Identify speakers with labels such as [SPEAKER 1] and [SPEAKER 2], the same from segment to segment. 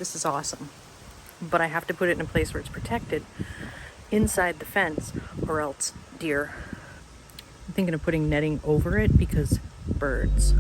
[SPEAKER 1] This is awesome. But I have to put it in a place where it's protected inside the fence, or else deer. I'm thinking of putting netting over it because birds.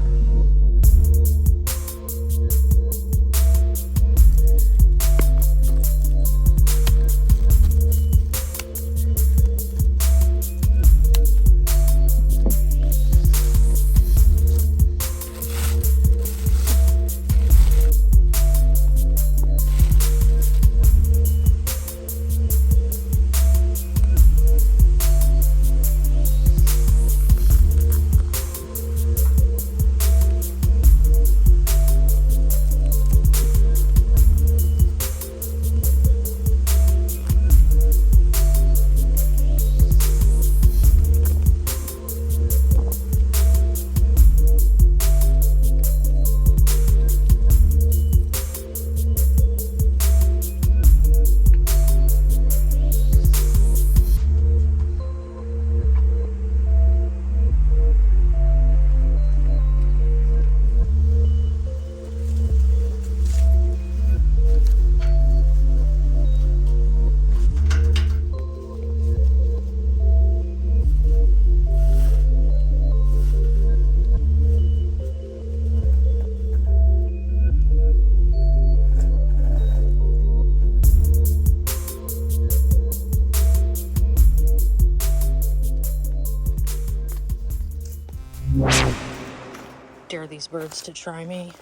[SPEAKER 1] Dare these birds to try me.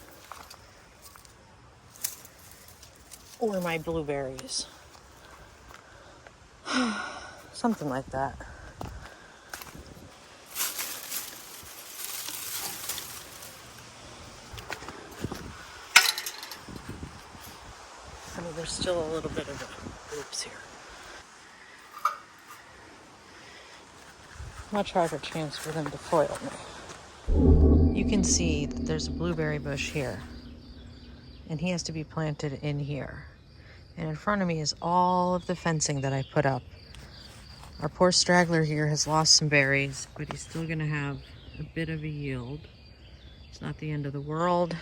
[SPEAKER 1] Or my blueberries. Something like that. I mean, there's still a little bit of a oops here. Much harder chance for them to foil me. You can see that there's a blueberry bush here, and he has to be planted in here. And in front of me is all of the fencing that I put up. Our poor straggler here has lost some berries, but he's still gonna have a bit of a yield. It's not the end of the world,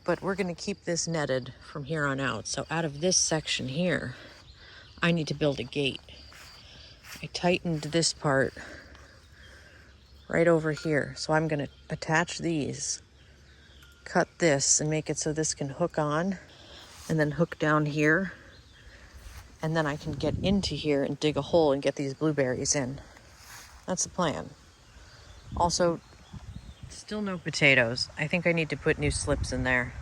[SPEAKER 1] but we're gonna keep this netted from here on out. So out of this section here, I need to build a gate. I tightened this part right over here. So I'm gonna attach these, cut this and make it so this can hook on and then hook down here. And then I can get into here and dig a hole and get these blueberries in. That's the plan. Also, still no potatoes. I think I need to put new slips in there.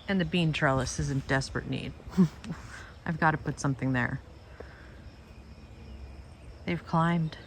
[SPEAKER 1] And the bean trellis is in desperate need. I've got to put something there. They've climbed.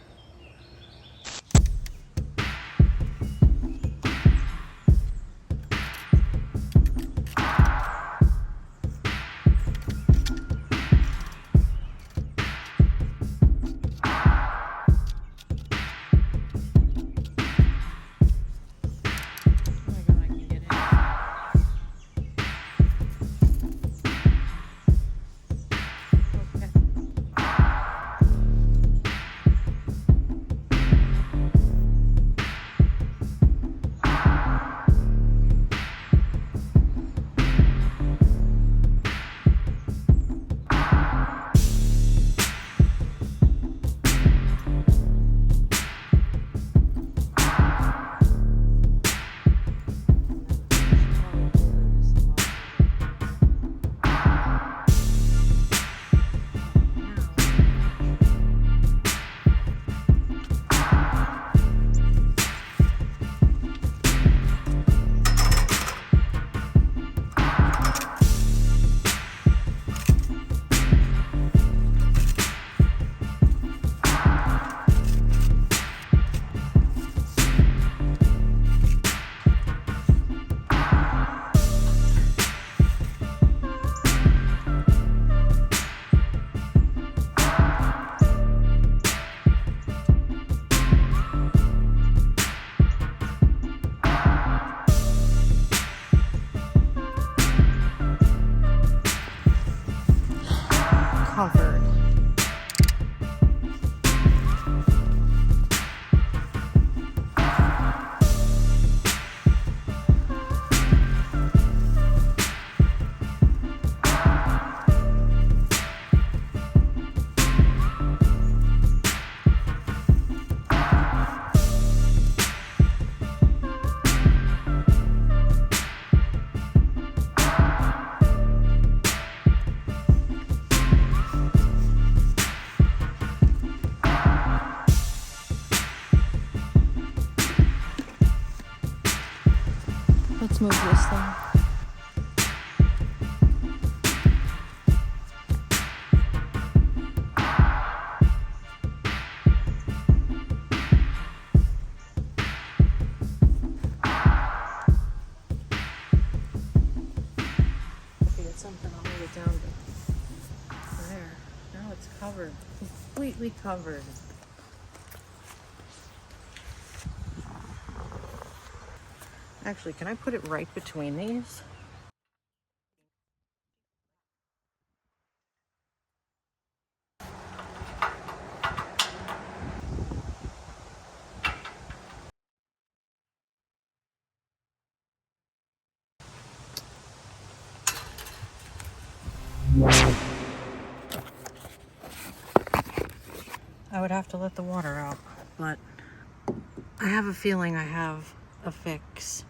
[SPEAKER 1] Covered. Let's move this thing. Something, I'll move it down to there. Now it's covered, completely covered. Actually, can I put it right between these? I would have to let the water out, but I have a feeling I have a fix.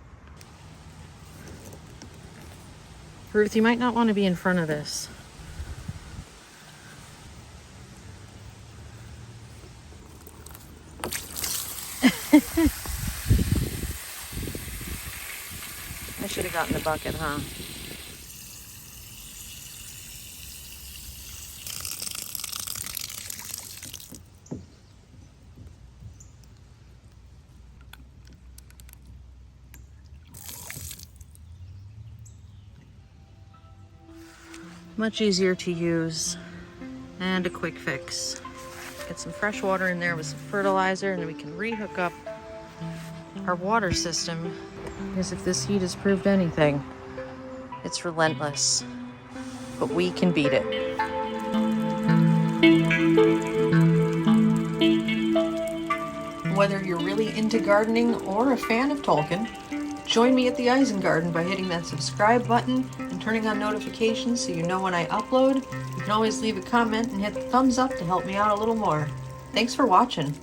[SPEAKER 1] Ruth, you might not want to be in front of this. I should have gotten the bucket, huh? Much easier to use and a quick fix. Get some fresh water in there with some fertilizer, and then we can re-hook up our water system. Because if this heat has proved anything, it's relentless, but we can beat it. Whether you're really into gardening or a fan of Tolkien, join me at the Eisengarden by hitting that subscribe button and turning on notifications so you know when I upload. You can always leave a comment and hit the thumbs up to help me out a little more. Thanks for watching.